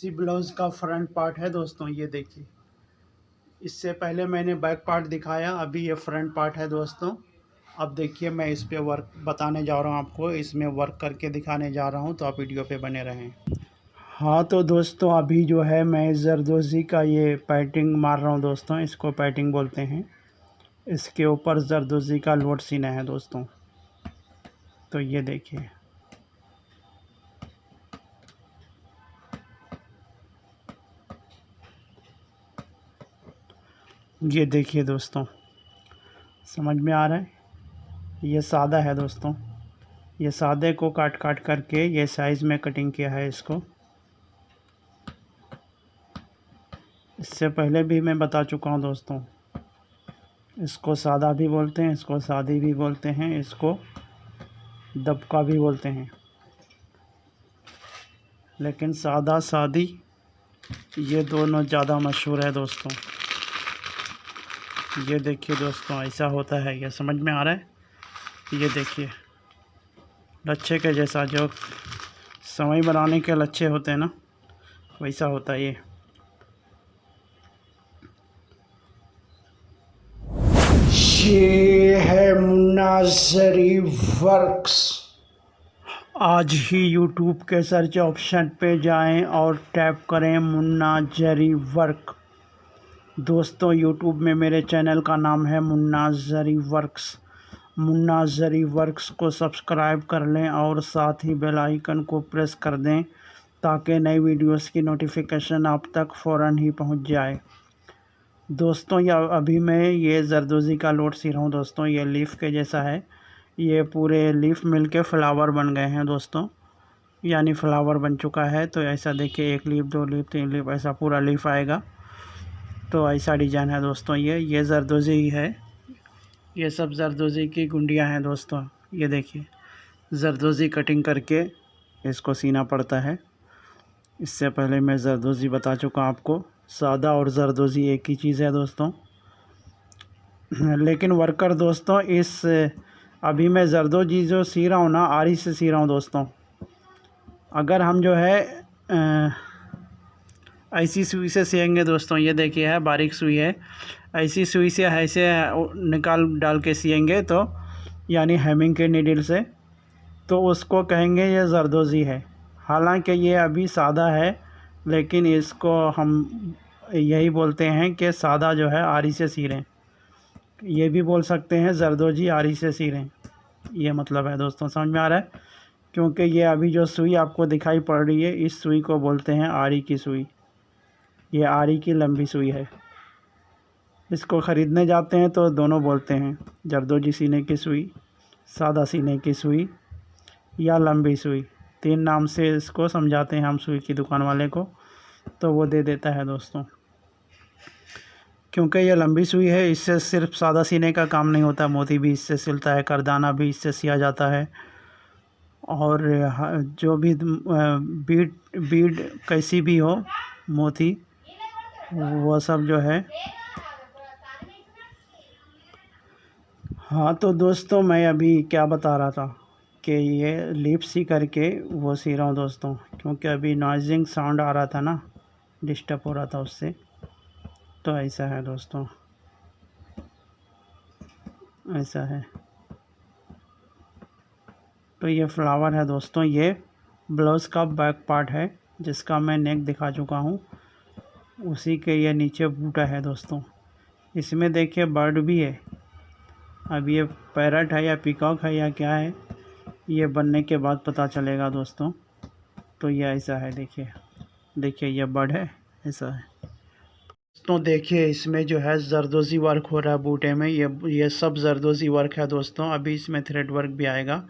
इसी ब्लाउज़ का front part है दोस्तों, ये देखिए। इससे पहले मैंने बैक पार्ट दिखाया, अभी ये फ्रंट पार्ट है दोस्तों। अब देखिए मैं इस पे वर्क बताने जा रहा हूँ आपको, इसमें वर्क करके दिखाने जा रहा हूँ, तो आप वीडियो पे बने रहें। हाँ तो दोस्तों अभी जो है मैं जरदोज़ी का ये पाइपिंग मार रहा हूँ दोस्तों, इसको पाइपिंग बोलते हैं। इसके ऊपर जरदोज़ी का लोड सीना है दोस्तों, तो ये देखिए। ये देखिए दोस्तों, समझ में आ रहा है? ये सादा है दोस्तों, ये सादे को काट काट करके ये साइज़ में कटिंग किया है इसको। इससे पहले भी मैं बता चुका हूँ दोस्तों, इसको सादा भी बोलते हैं, इसको सादी भी बोलते हैं, इसको दबका भी बोलते हैं, लेकिन सादा सादी ये दोनों ज़्यादा मशहूर है दोस्तों। ये देखिए दोस्तों, ऐसा होता है, ये समझ में आ रहा है? ये देखिए लच्छे के जैसा, जो सेवई बनाने के लच्छे होते हैं ना, वैसा होता है ये। ये है मुन्ना जरी वर्क्स। आज ही YouTube के सर्च ऑप्शन पे जाएं और टैप करें मुन्ना जरी वर्क। दोस्तों YouTube में मेरे चैनल का नाम है मुन्ना जरी वर्क्स। मुन्ना जरी वर्क्स को सब्सक्राइब कर लें और साथ ही बेल आइकन को प्रेस कर दें, ताकि नई वीडियोस की नोटिफिकेशन आप तक फ़ौरन ही पहुंच जाए। दोस्तों अभी मैं ये जरदोज़ी का लोड सी रहा हूँ दोस्तों, ये लीफ के जैसा है। ये पूरे लीफ मिलके फ्लावर बन गए हैं दोस्तों, यानी फ्लावर बन चुका है। तो ऐसा देखिए, 1 लीफ 2 लीफ 3 लीफ ऐसा पूरा लीफ आएगा। तो ऐसा डिज़ाइन है दोस्तों। ये जरदोज़ी ही है, ये सब जरदोज़ी की गुंडियाँ हैं दोस्तों। ये देखिए जरदोज़ी कटिंग करके इसको सीना पड़ता है। इससे पहले मैं जरदोज़ी बता चुका आपको, सादा और जरदोज़ी एक ही चीज़ है दोस्तों। लेकिन वर्कर दोस्तों, इस अभी मैं जरदोज़ी जो सी रहा हूँ ना, आरी से सी रहा हूँ दोस्तों। अगर हम जो है ऐसी सुई से सिएंगे दोस्तों, ये देखिए है बारीक सुई है, ऐसी सुई से ऐसे निकाल डाल के सिएंगे तो, यानी हेमिंग के नीडल से, तो उसको कहेंगे ये जरदोज़ी है। हालांकि ये अभी सादा है, लेकिन इसको हम यही बोलते हैं कि सादा जो है आरी से सी रहे। ये भी बोल सकते हैं जरदोज़ी आरी से सी रहे, ये मतलब है दोस्तों। समझ में आ रहा है? क्योंकि ये अभी जो सुई आपको दिखाई पड़ रही है, इस सुई को बोलते हैं आरी की सुई। ये आरी की लंबी सुई है। इसको ख़रीदने जाते हैं तो दोनों बोलते हैं, जरदोज़ी सीने की सुई, सादा सीने की सुई या लंबी सुई। 3 नाम से इसको समझाते हैं हम सुई की दुकान वाले को, तो वो दे देता है दोस्तों। क्योंकि ये लंबी सुई है, इससे सिर्फ सादा सीने का काम नहीं होता, मोती भी इससे सिलता है, करदाना भी इससे सिया जाता है, और जो भी बीड कैसी भी हो, मोती, वो सब जो है। हाँ तो दोस्तों मैं अभी क्या बता रहा था कि ये लिप सी करके वो सी रहा हूँ दोस्तों, क्योंकि अभी नॉइजिंग साउंड आ रहा था ना, डिस्टर्ब हो रहा था उससे। तो ऐसा है दोस्तों, ऐसा है। तो ये फ्लावर है दोस्तों, ये ब्लाउज़ का बैक पार्ट है, जिसका मैं नेक दिखा चुका हूँ। उसी के ये नीचे बूटा है दोस्तों। इसमें देखिए बर्ड भी है। अब ये पैरट है या पीकॉक है या क्या है, ये बनने के बाद पता चलेगा दोस्तों। तो ये ऐसा है, देखिए ये बर्ड है, ऐसा है। तो देखिए इसमें जो है जरदोज़ी वर्क हो रहा है बूटे में, ये सब जरदोज़ी वर्क है दोस्तों। अभी इसमें थ्रेड वर्क भी आएगा।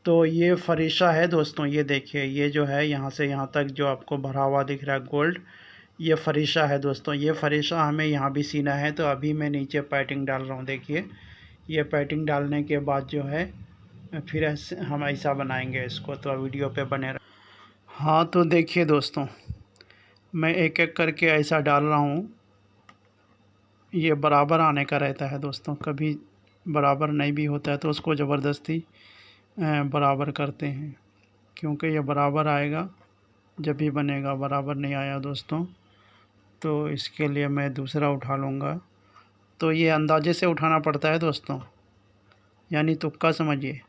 तो ये फरीशा है दोस्तों, ये देखिए, ये जो है यहाँ से यहाँ तक जो आपको भरा हुआ दिख रहा है गोल्ड, ये फरीशा है दोस्तों। ये फरीशा हमें यहाँ भी सीना है। तो अभी मैं नीचे पाइपिंग डाल रहा हूँ, देखिए। ये पाइपिंग डालने के बाद जो है फिर ऐसे हम ऐसा बनाएंगे इसको, तो वीडियो पे बने रहे। हाँ तो देखिए दोस्तों, मैं एक एक करके ऐसा डाल रहा हूँ। ये बराबर आने का रहता है दोस्तों, कभी बराबर नहीं भी होता है तो उसको ज़बरदस्ती बराबर करते हैं, क्योंकि ये बराबर आएगा जब भी बनेगा बराबर नहीं आया दोस्तों, तो इसके लिए मैं दूसरा उठा लूँगा। तो ये अंदाजे से उठाना पड़ता है दोस्तों, यानी तुक्का समझिए।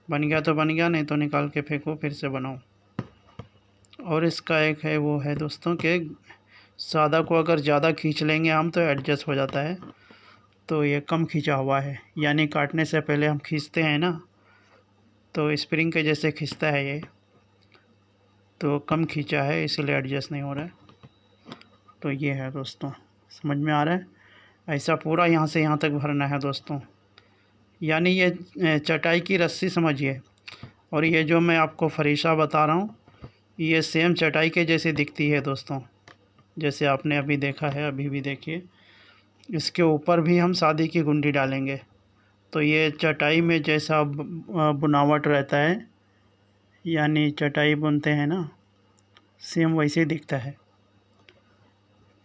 बन गया तो बन गया, नहीं तो निकाल के फेंको, फिर से बनाओ। और इसका एक है वो है दोस्तों कि सादा को अगर ज़्यादा खींच लेंगे हम तो एडजस्ट हो जाता है। तो ये कम खींचा हुआ है, यानी काटने से पहले हम खींचते हैं ना, तो स्प्रिंग के जैसे खींचता है ये, तो कम खींचा है इसलिए एडजस्ट नहीं हो रहा है। तो ये है दोस्तों, समझ में आ रहा है। ऐसा पूरा यहाँ से यहाँ तक भरना है दोस्तों, यानी ये चटाई की रस्सी समझिए। और ये जो मैं आपको फरीसा बता रहा हूँ, ये सेम चटाई के जैसे दिखती है दोस्तों, जैसे आपने अभी देखा है, अभी भी देखिए। इसके ऊपर भी हम सादी की गुंडी डालेंगे, तो ये चटाई में जैसा बुनावट रहता है, यानी चटाई बुनते हैं ना, सेम वैसे ही दिखता है।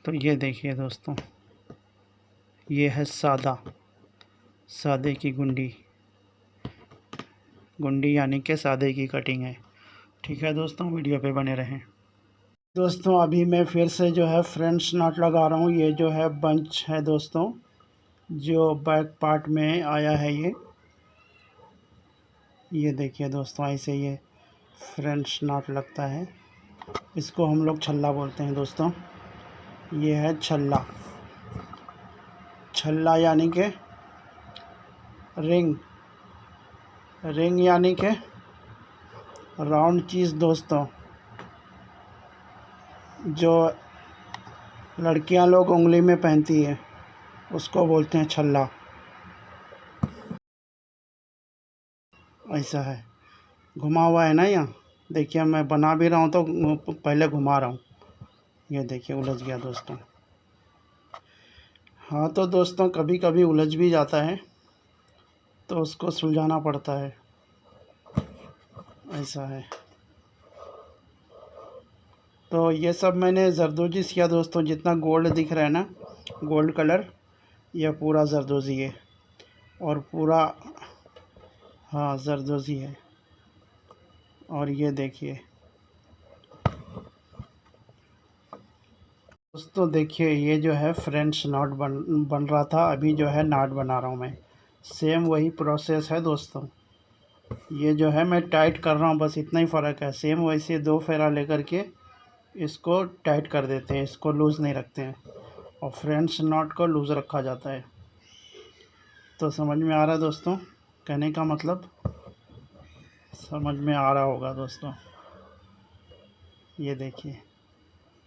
तो ये देखिए दोस्तों, ये है सादे की गुंडी यानी कि सादे की कटिंग है। ठीक है दोस्तों, वीडियो पे बने रहें। दोस्तों अभी मैं फिर से जो है फ्रेंच नॉट लगा रहा हूँ। ये जो है बंच है दोस्तों, जो बैक पार्ट में आया है। ये देखिए दोस्तों, ऐसे ये फ्रेंच नॉट लगता है। इसको हम लोग छल्ला बोलते हैं दोस्तों। ये है छल्ला यानी कि रिंग यानी कि राउंड चीज़ दोस्तों, जो लड़कियां लोग उंगली में पहनती है, उसको बोलते हैं छल्ला। ऐसा है, घुमा हुआ है ना यहाँ। देखिए मैं बना भी रहा हूँ तो पहले घुमा रहा हूँ। ये देखिए उलझ गया दोस्तों। हाँ तो दोस्तों कभी कभी उलझ भी जाता है, तो उसको सुलझाना पड़ता है। ऐसा है। तो ये सब मैंने जरदोजी किया दोस्तों। जितना गोल्ड दिख रहा है ना, गोल्ड कलर, यह पूरा जरदोजी है। और पूरा, हाँ जरदोजी है। और ये देखिए दोस्तों, देखिए ये जो है फ्रेंच नॉट बन रहा था, अभी जो है नॉट बना रहा हूँ मैं। सेम वही प्रोसेस है दोस्तों। ये जो है मैं टाइट कर रहा हूँ, बस इतना ही फ़र्क है। सेम वैसे 2 फेरा लेकर के इसको टाइट कर देते हैं, इसको लूज़ नहीं रखते हैं। और फ्रेंच नॉट को लूज़ रखा जाता है। तो समझ में आ रहा है दोस्तों, कहने का मतलब समझ में आ रहा होगा दोस्तों। ये देखिए,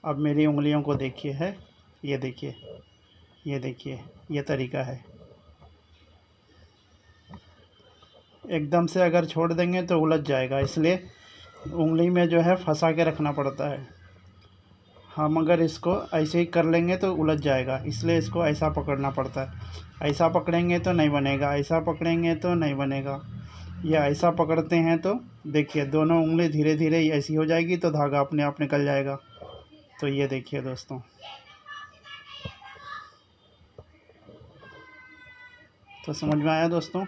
अब मेरी उंगलियों को देखिए है, ये देखिए, ये देखिए, ये तरीका है। एकदम से अगर छोड़ देंगे तो उलझ जाएगा, इसलिए उंगली में जो है फंसा के रखना पड़ता है। हम अगर इसको ऐसे ही कर लेंगे तो उलझ जाएगा, इसलिए इसको ऐसा पकड़ना पड़ता है। ऐसा पकड़ेंगे तो नहीं बनेगा, ऐसा पकड़ेंगे तो नहीं बनेगा, या ऐसा पकड़ते हैं तो देखिए दोनों उंगली धीरे धीरे ऐसी हो जाएगी तो धागा अपने आप निकल जाएगा। तो ये देखिए दोस्तों, तो समझ में आया दोस्तों।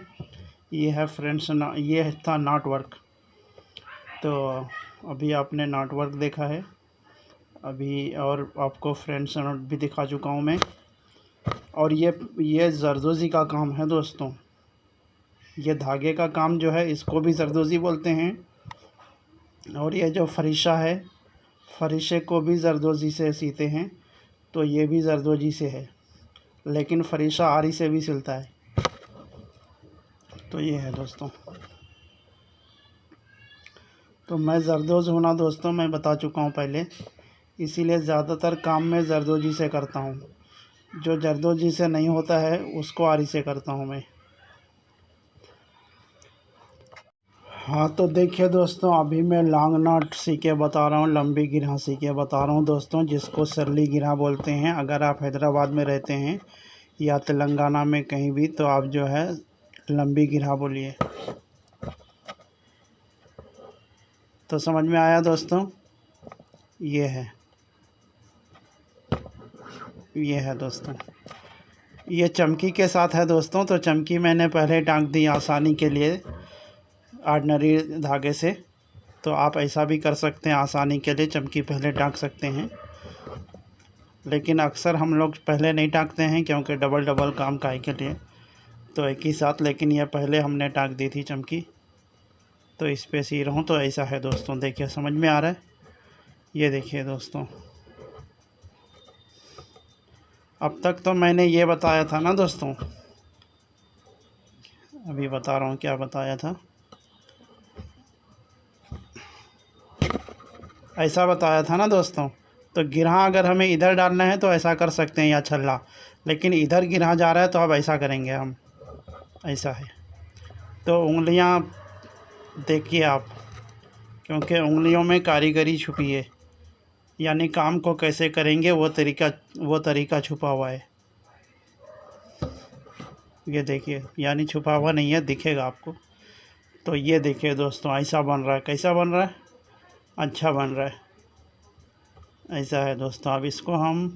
ये है फ्रेंड्स, ये था नॉट वर्क। तो अभी आपने नॉट वर्क देखा है अभी, और आपको फ्रेंड्स नॉट भी दिखा चुका हूँ मैं। और ये जरदोज़ी का काम है दोस्तों। ये धागे का काम जो है, इसको भी जरदोज़ी बोलते हैं। और ये जो फरीसा है, फरीसे को भी जरदोज़ी से सीते हैं। तो ये भी जरदोज़ी से है, लेकिन फरीसा आरी से भी सिलता है। तो ये है दोस्तों। तो मैं जरदोज़ हूँ ना दोस्तों, मैं बता चुका हूँ पहले, इसीलिए ज़्यादातर काम मैं जरदोज़ी से करता हूँ। जो जरदोज़ी से नहीं होता है उसको आरी से करता हूँ मैं। हाँ तो देखिए दोस्तों, अभी मैं लॉन्ग नॉट सीखे बता रहा हूँ, लंबी गिरहा सीखे बता रहा हूँ दोस्तों, जिसको सरली गिरहा बोलते हैं। अगर आप हैदराबाद में रहते हैं या तेलंगाना में कहीं भी, तो आप जो है लंबी गिरहा बोलिए। तो समझ में आया दोस्तों। ये है दोस्तों, ये चमकी के साथ है दोस्तों। तो चमकी मैंने पहले टांग दी आसानी के लिए ऑर्डिनरी धागे से। तो आप ऐसा भी कर सकते हैं, आसानी के लिए चमकी पहले टाँक सकते हैं। लेकिन अक्सर हम लोग पहले नहीं टाँकते हैं क्योंकि डबल काम काहे के लिए, तो एक ही साथ। लेकिन यह पहले हमने टाँक दी थी चमकी, तो इस पे सी रहा हूँ। तो ऐसा है दोस्तों, देखिए समझ में आ रहा है। ये देखिए दोस्तों, अब तक तो मैंने ये बताया था ना दोस्तों, अभी बता रहा हूँ क्या बताया था। ऐसा बताया था ना दोस्तों। तो गिरहा अगर हमें इधर डालना है तो ऐसा कर सकते हैं, या छल्ला। लेकिन इधर गिरहा जा रहा है तो अब ऐसा करेंगे हम, ऐसा है। तो उंगलियां देखिए आप, क्योंकि उंगलियों में कारीगरी छुपी है, यानी काम को कैसे करेंगे वो तरीका छुपा हुआ है। ये देखिए, यानी छुपा हुआ नहीं है, दिखेगा आपको। तो ये देखिए दोस्तों, ऐसा बन रहा है। कैसा बन रहा है? अच्छा बन रहा है, ऐसा है दोस्तों। अब इसको हम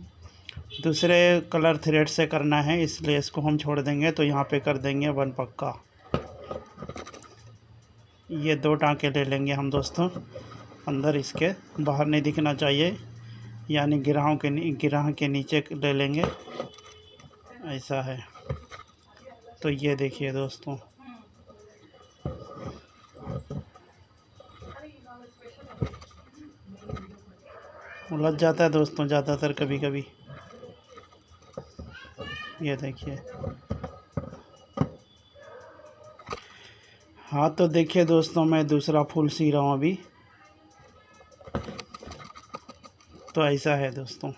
दूसरे कलर थ्रेड से करना है, इसलिए इसको हम छोड़ देंगे। तो यहाँ पे कर देंगे 1 पक्का। ये 2 टाँके ले लेंगे हम दोस्तों, अंदर इसके, बाहर नहीं दिखना चाहिए, यानी गिरहा के नीचे ले लेंगे, ऐसा है। तो ये देखिए दोस्तों, उलझ जाता है दोस्तों ज़्यादातर कभी कभी। ये देखिए, हाँ तो देखिए दोस्तों, मैं दूसरा फूल सी रहा हूँ अभी। तो ऐसा है दोस्तों,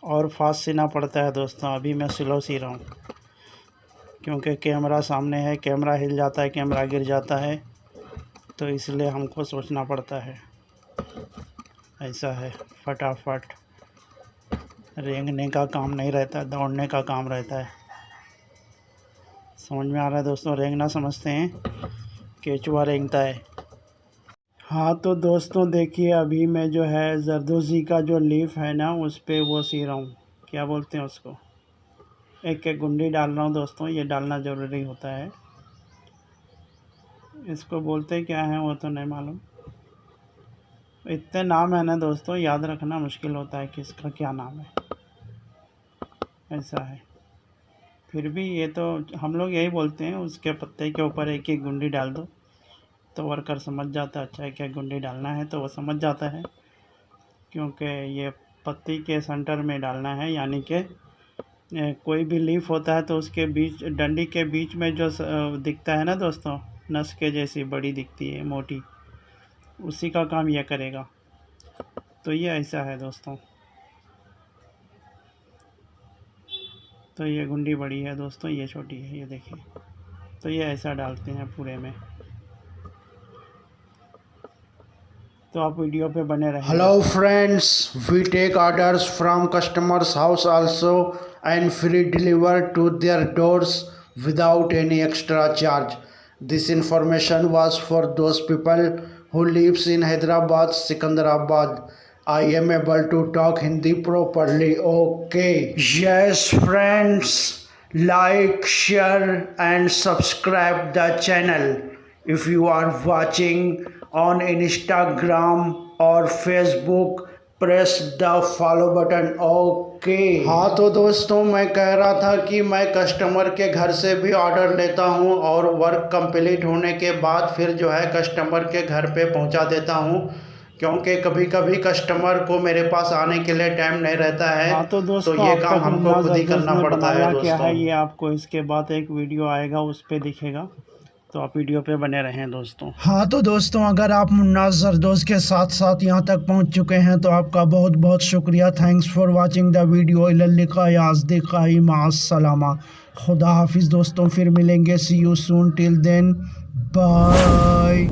और फास्ट सीना पड़ता है दोस्तों। अभी मैं स्लो सी रहा हूँ क्योंकि कैमरा सामने है, कैमरा हिल जाता है, कैमरा गिर जाता है, तो इसलिए हमको सोचना पड़ता है। ऐसा है, फटाफट रेंगने का काम नहीं रहता, दौड़ने का काम रहता है। समझ में आ रहा है दोस्तों? रेंगना समझते हैं, केचुआ रेंगता है। हाँ तो दोस्तों देखिए, अभी मैं जो है जरदोज़ी का जो लीफ है ना, उस पे वो सी रहा हूँ, क्या बोलते हैं उसको, एक गुंडी डाल रहा हूँ दोस्तों। ये डालना ज़रूरी होता है, इसको बोलते क्या है वो तो नहीं मालूम। इतने नाम है ना दोस्तों, याद रखना मुश्किल होता है कि इसका क्या नाम है, ऐसा है। फिर भी ये तो हम लोग यही बोलते हैं, उसके पत्ते के ऊपर एक गुंडी डाल दो तो वर्कर समझ जाता है। अच्छा है, क्या गुंडी डालना है तो वो समझ जाता है, क्योंकि ये पत्ती के सेंटर में डालना है। यानी कि कोई भी लीफ होता है तो उसके बीच, डंडी के बीच में जो दिखता है ना दोस्तों, नस के जैसी बड़ी दिखती है, मोटी, उसी का काम यह करेगा। तो ये ऐसा है दोस्तों। तो ये गुंडी बड़ी है दोस्तों, ये छोटी है, ये देखिए। तो ये ऐसा डालते हैं पूरे में। तो आप वीडियो पे बने रहें। Hello friends, we take orders from customers' house also and free deliver to their doors without any extra charge. This information was for those people who lives in Hyderabad, Sikandarabad. I am able to talk Hindi properly. Okay. Yes friends, like, share and subscribe the channel. If you are watching on Instagram और Facebook, press the follow button. Okay. हाँ तो दोस्तों, मैं कह रहा था कि मैं कस्टमर के घर से भी ऑर्डर लेता हूँ और वर्क कंप्लीट होने के बाद फिर जो है कस्टमर के घर पे पहुँचा देता हूँ, क्योंकि कभी कभी कस्टमर को मेरे पास आने के लिए टाइम नहीं रहता है। हाँ तो दोस्तों, तो ये काम हमको खुद ही करना पड़ता है दोस्तों। क्या है ये आपको इसके बाद एक वीडियो आएगा, उस पे दिखेगा, तो आप वीडियो पे बने रहें दोस्तों। हाँ तो दोस्तों, अगर आप मुन्ना जरदोज़ के साथ साथ यहाँ तक पहुँच चुके हैं तो आपका बहुत बहुत शुक्रिया। Thanks for watching the video. इलल लिकाई अस्दिकाई माअस सलामा। खुदा हाफिज़ दोस्तों, फिर मिलेंगे। See you soon, till then bye.